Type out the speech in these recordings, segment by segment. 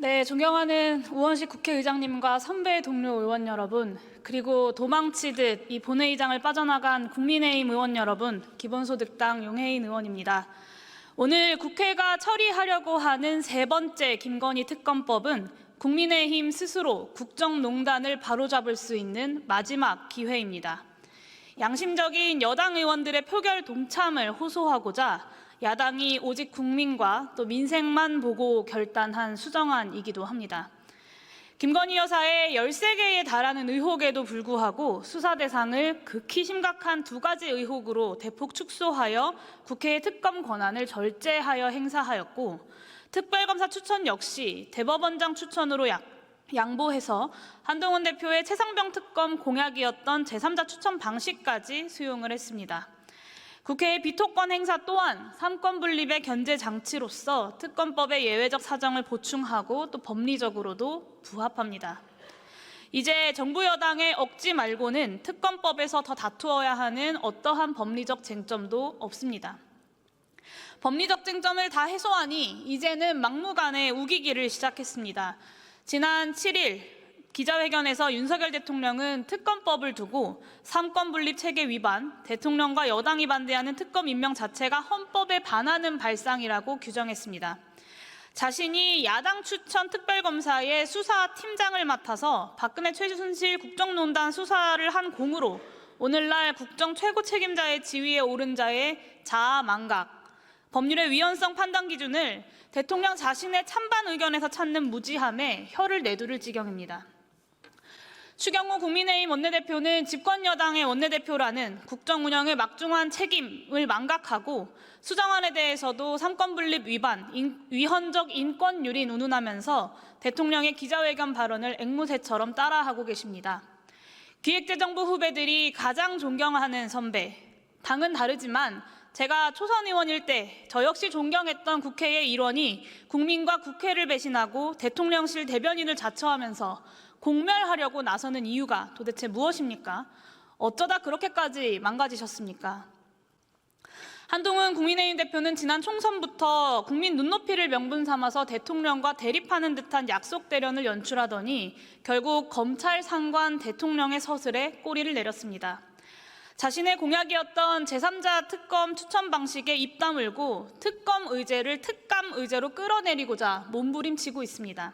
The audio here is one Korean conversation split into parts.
네, 존경하는 우원식 국회의장님과 선배 동료 의원 여러분, 그리고 도망치듯 이 본회의장을 빠져나간 국민의힘 의원 여러분, 기본소득당 용해인 의원입니다. 오늘 국회가 처리하려고 하는 세 번째 김건희 특검법은 국민의힘 스스로 국정농단을 바로잡을 수 있는 마지막 기회입니다. 양심적인 여당 의원들의 표결 동참을 호소하고자 야당이 오직 국민과 또 민생만 보고 결단한 수정안이기도 합니다. 김건희 여사의 13개에 달하는 의혹에도 불구하고 수사 대상을 극히 심각한 두 가지 의혹으로 대폭 축소하여 국회의 특검 권한을 절제하여 행사하였고, 특별검사 추천 역시 대법원장 추천으로 양보해서 한동훈 대표의 최상병 특검 공약이었던 제3자 추천 방식까지 수용을 했습니다. 국회의 비토권 행사 또한 삼권 분립의 견제 장치로서 특검법의 예외적 사정을 보충하고 또 법리적으로도 부합합니다. 이제 정부 여당의 억지 말고는 특검법에서 더 다투어야 하는 어떠한 법리적 쟁점도 없습니다. 법리적 쟁점을 다 해소하니 이제는 막무가내 우기기를 시작했습니다. 지난 7일 기자회견에서 윤석열 대통령은 특검법을 두고 삼권 분립 체계 위반, 대통령과 여당이 반대하는 특검 임명 자체가 헌법에 반하는 발상이라고 규정했습니다. 자신이 야당 추천 특별검사의 수사팀장을 맡아서 박근혜 최순실 국정농단 수사를 한 공으로 오늘날 국정 최고 책임자의 지위에 오른 자의 자아망각, 법률의 위헌성 판단 기준을 대통령 자신의 찬반 의견에서 찾는 무지함에 혀를 내두를 지경입니다. 추경호 국민의힘 원내대표는 집권 여당의 원내대표라는 국정 운영의 막중한 책임을 망각하고 수정안에 대해서도 삼권 분립 위반, 위헌적 인권 유린 운운하면서 대통령의 기자회견 발언을 앵무새처럼 따라하고 계십니다. 기획재정부 후배들이 가장 존경하는 선배, 당은 다르지만 제가 초선 의원일 때 저 역시 존경했던 국회의 일원이 국민과 국회를 배신하고 대통령실 대변인을 자처하면서 공멸하려고 나서는 이유가 도대체 무엇입니까? 어쩌다 그렇게까지 망가지셨습니까? 한동훈 국민의힘 대표는 지난 총선부터 국민 눈높이를 명분 삼아서 대통령과 대립하는 듯한 약속 대련을 연출하더니 결국 검찰 상관 대통령의 서슬에 꼬리를 내렸습니다. 자신의 공약이었던 제3자 특검 추천 방식에 입 다물고 특검 의제를 특감 의제로 끌어내리고자 몸부림치고 있습니다.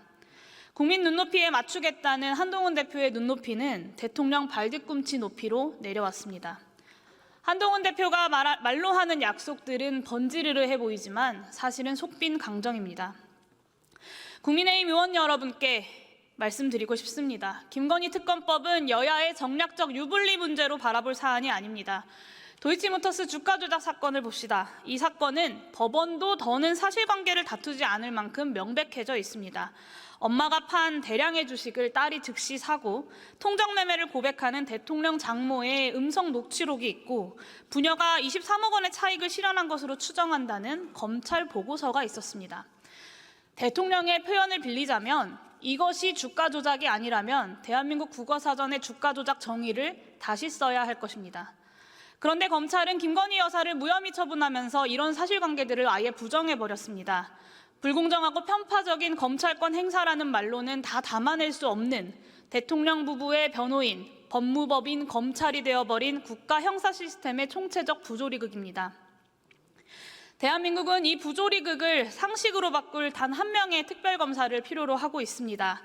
국민 눈높이에 맞추겠다는 한동훈 대표의 눈높이는 대통령 발뒤꿈치 높이로 내려왔습니다. 한동훈 대표가 말로 하는 약속들은 번지르르해 보이지만 사실은 속빈 강정입니다. 국민의힘 의원 여러분께 말씀드리고 싶습니다. 김건희 특검법은 여야의 정략적 유불리 문제로 바라볼 사안이 아닙니다. 도이치모터스 주가 조작 사건을 봅시다. 이 사건은 법원도 더는 사실관계를 다투지 않을 만큼 명백해져 있습니다. 엄마가 판 대량의 주식을 딸이 즉시 사고 통정매매를 고백하는 대통령 장모의 음성 녹취록이 있고 부녀가 23억 원의 차익을 실현한 것으로 추정한다는 검찰 보고서가 있었습니다. 대통령의 표현을 빌리자면 이것이 주가 조작이 아니라면 대한민국 국어사전의 주가 조작 정의를 다시 써야 할 것입니다. 그런데 검찰은 김건희 여사를 무혐의 처분하면서 이런 사실관계들을 아예 부정해버렸습니다. 불공정하고 편파적인 검찰권 행사라는 말로는 다 담아낼 수 없는 대통령 부부의 변호인, 법무법인, 검찰이 되어버린 국가 형사 시스템의 총체적 부조리극입니다. 대한민국은 이 부조리극을 상식으로 바꿀 단 한 명의 특별검사를 필요로 하고 있습니다.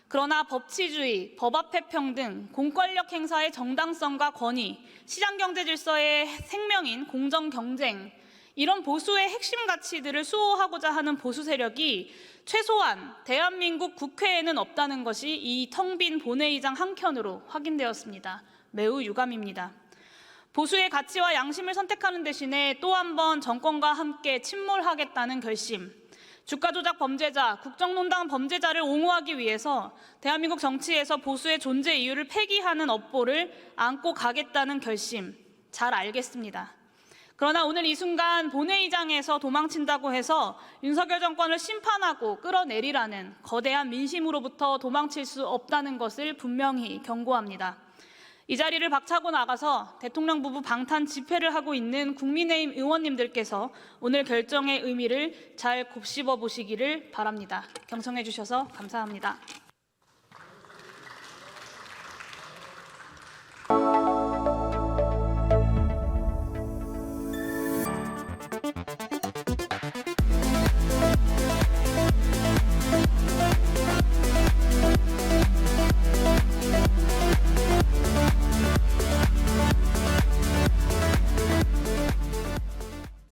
그러나 법치주의, 법 앞의 평등, 공권력 행사의 정당성과 권위, 시장경제 질서의 생명인 공정경쟁, 이런 보수의 핵심 가치들을 수호하고자 하는 보수 세력이 최소한 대한민국 국회에는 없다는 것이 이 텅 빈 본회의장 한켠으로 확인되었습니다. 매우 유감입니다. 보수의 가치와 양심을 선택하는 대신에 또 한 번 정권과 함께 침몰하겠다는 결심, 주가 조작 범죄자, 국정농단 범죄자를 옹호하기 위해서 대한민국 정치에서 보수의 존재 이유를 폐기하는 업보를 안고 가겠다는 결심, 잘 알겠습니다. 그러나 오늘 이 순간 본회의장에서 도망친다고 해서 윤석열 정권을 심판하고 끌어내리라는 거대한 민심으로부터 도망칠 수 없다는 것을 분명히 경고합니다. 이 자리를 박차고 나가서 대통령 부부 방탄 집회를 하고 있는 국민의힘 의원님들께서 오늘 결정의 의미를 잘 곱씹어 보시기를 바랍니다. 경청해 주셔서 감사합니다.